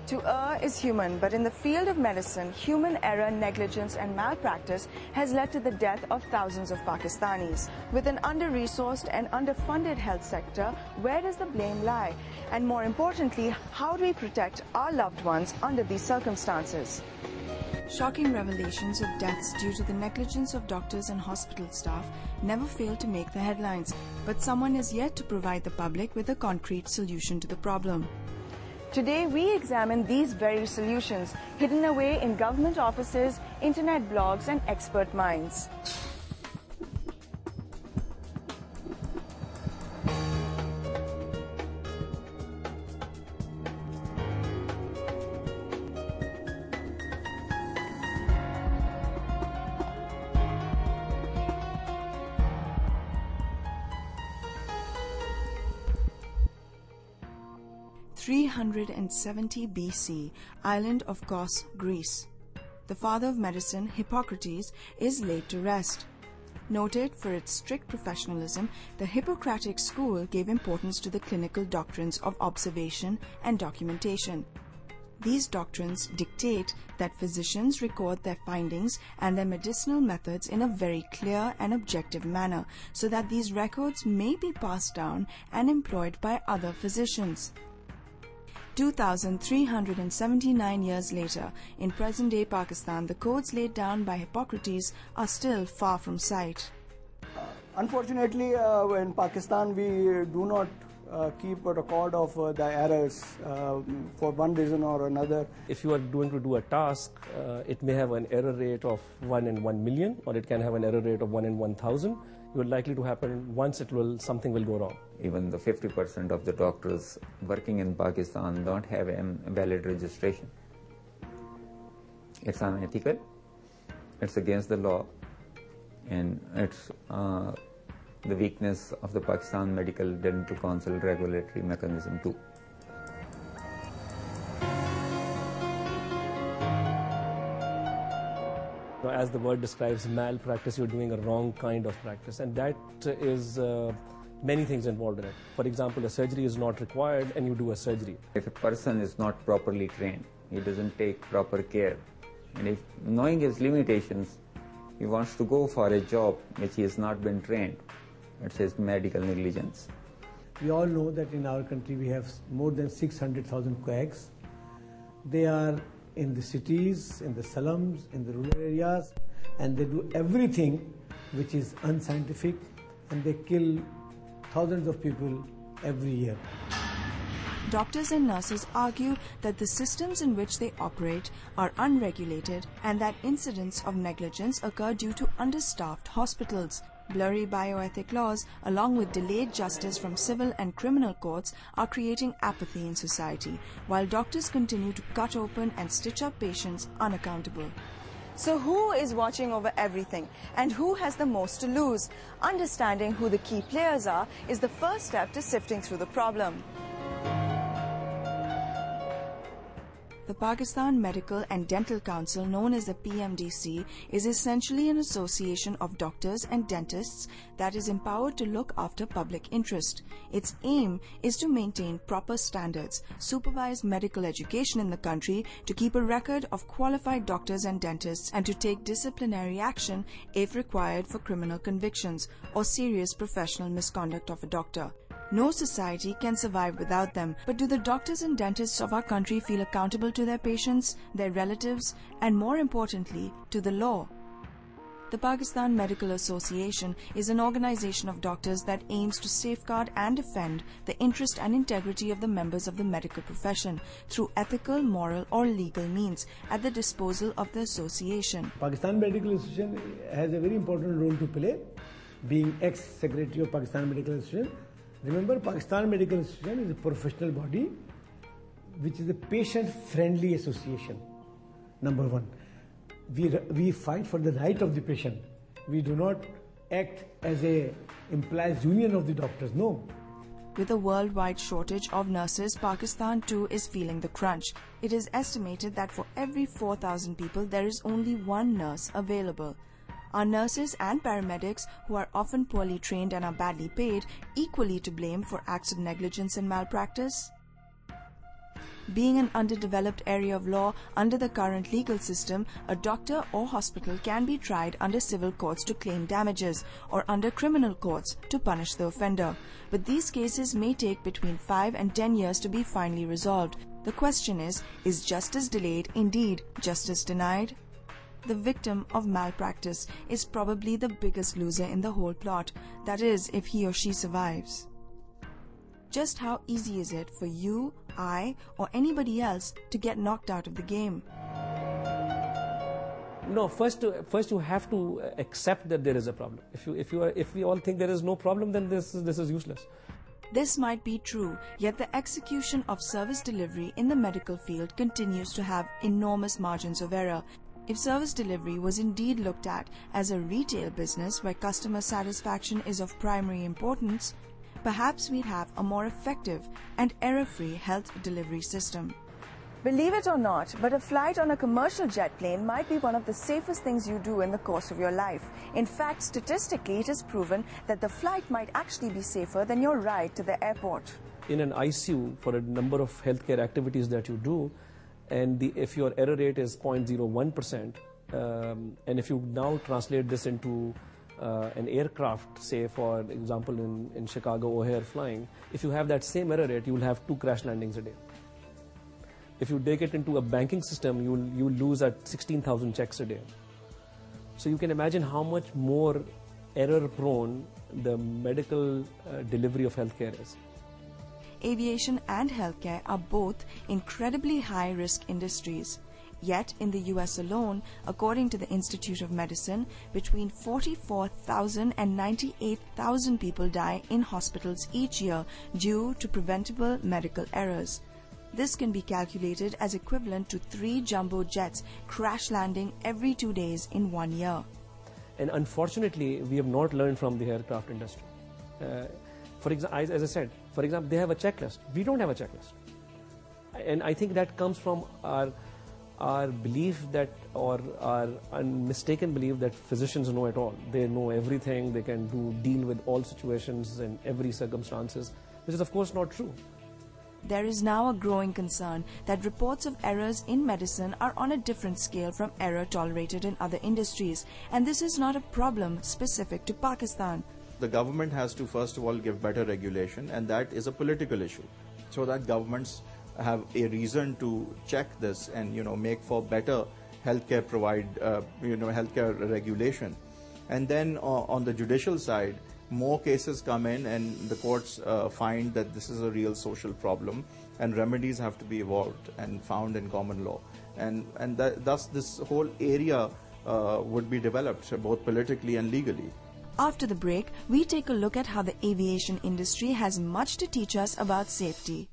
To err is human, but in the field of medicine, human error, negligence and malpractice has led to the death of thousands of Pakistanis. With an under-resourced and underfunded health sector, where does the blame lie? And more importantly, how do we protect our loved ones under these circumstances? Shocking revelations of deaths due to the negligence of doctors and hospital staff never fail to make the headlines, but someone is yet to provide the public with a concrete solution to the problem. Today, we examine these very solutions hidden away in government offices, internet blogs and expert minds. (370 BC), island of Kos, Greece. The father of medicine, Hippocrates, is laid to rest. Noted for its strict professionalism, the Hippocratic school gave importance to the clinical doctrines of observation and documentation. These doctrines dictate that physicians record their findings and their medicinal methods in a very clear and objective manner, so that these records may be passed down and employed by other physicians. 2,379 years later, in present-day Pakistan, the codes laid down by Hippocrates are still far from sight. Unfortunately, in Pakistan, we do not keep a record of the errors for one reason or another. If you are going to do a task, it may have an error rate of 1 in 1 million, or it can have an error rate of 1 in 1,000. It will likely to happen once something will go wrong. Even the 50% of the doctors working in Pakistan don't have a valid registration. It's unethical, it's against the law, and it's the weakness of the Pakistan Medical Dental Council regulatory mechanism too. As the word describes, malpractice, you're doing a wrong kind of practice, and that is many things involved in it. For example, a surgery is not required and you do a surgery. If a person is not properly trained, he doesn't take proper care, and if knowing his limitations, he wants to go for a job which he has not been trained, it's his medical negligence. We all know that in our country we have more than 600,000 quacks. They are in the cities, in the slums, in the rural areas, and they do everything which is unscientific, and they kill thousands of people every year. Doctors and nurses argue that the systems in which they operate are unregulated and that incidents of negligence occur due to understaffed hospitals. Blurry bioethic laws, along with delayed justice from civil and criminal courts, are creating apathy in society, while doctors continue to cut open and stitch up patients unaccountable. So who is watching over everything, and who has the most to lose? Understanding who the key players are is the first step to sifting through the problem. The Pakistan Medical and Dental Council, known as the PMDC, is essentially an association of doctors and dentists that is empowered to look after public interest. Its aim is to maintain proper standards, supervise medical education in the country, to keep a record of qualified doctors and dentists, and to take disciplinary action if required for criminal convictions or serious professional misconduct of a doctor. No society can survive without them, but do the doctors and dentists of our country feel accountable to their patients, their relatives, and more importantly, to the law? The Pakistan Medical Association is an organization of doctors that aims to safeguard and defend the interest and integrity of the members of the medical profession through ethical, moral, or legal means at the disposal of the association. Pakistan Medical Association has a very important role to play, being ex-secretary of Pakistan Medical Association. Remember, Pakistan Medical Association is a professional body which is a patient-friendly association. Number one, we fight for the right of the patient. We do not act as a implies union of the doctors, no. With a worldwide shortage of nurses, Pakistan too is feeling the crunch. It is estimated that for every 4,000 people, there is only one nurse available. Are nurses and paramedics, who are often poorly trained and are badly paid, equally to blame for acts of negligence and malpractice? Being an underdeveloped area of law under the current legal system, a doctor or hospital can be tried under civil courts to claim damages or under criminal courts to punish the offender. But these cases may take between 5 and 10 years to be finally resolved. The question is justice delayed indeed justice denied? The victim of malpractice is probably the biggest loser in the whole plot, that is, if he or she survives. Just how easy is it for you, I, or anybody else to get knocked out of the game? No, first you have to accept that there is a problem. If we all think there is no problem, then this is useless. This might be true, yet the execution of service delivery in the medical field continues to have enormous margins of error. If service delivery was indeed looked at as a retail business where customer satisfaction is of primary importance, perhaps we'd have a more effective and error-free health delivery system. Believe it or not, but a flight on a commercial jet plane might be one of the safest things you do in the course of your life. In fact, statistically, it is proven that the flight might actually be safer than your ride to the airport. In an ICU, for a number of healthcare activities that you do, and if your error rate is 0.01%, and if you now translate this into an aircraft, say for example in Chicago O'Hare flying, if you have that same error rate, you will have 2 crash landings a day. If you take it into a banking system, you will lose at 16,000 checks a day. So you can imagine how much more error-prone the medical delivery of healthcare is. Aviation and healthcare are both incredibly high-risk industries. Yet, in the US alone, according to the Institute of Medicine, between 44,000 and 98,000 people die in hospitals each year due to preventable medical errors. This can be calculated as equivalent to 3 jumbo jets crash landing every 2 days in 1 year. And unfortunately, we have not learned from the aircraft industry. For example, as I said, for example, they have a checklist. We don't have a checklist. And I think that comes from our belief that, or our mistaken belief that physicians know it all. They know everything, they can deal with all situations and every circumstances, which is of course not true. There is now a growing concern that reports of errors in medicine are on a different scale from error tolerated in other industries, and this is not a problem specific to Pakistan. The government has to first of all give better regulation, and that is a political issue, so that governments have a reason to check this and make for better healthcare healthcare regulation. And then on the judicial side, more cases come in and the courts find that this is a real social problem, and remedies have to be evolved and found in common law, and thus this whole area would be developed both politically and legally. After the break, we take a look at how the aviation industry has much to teach us about safety.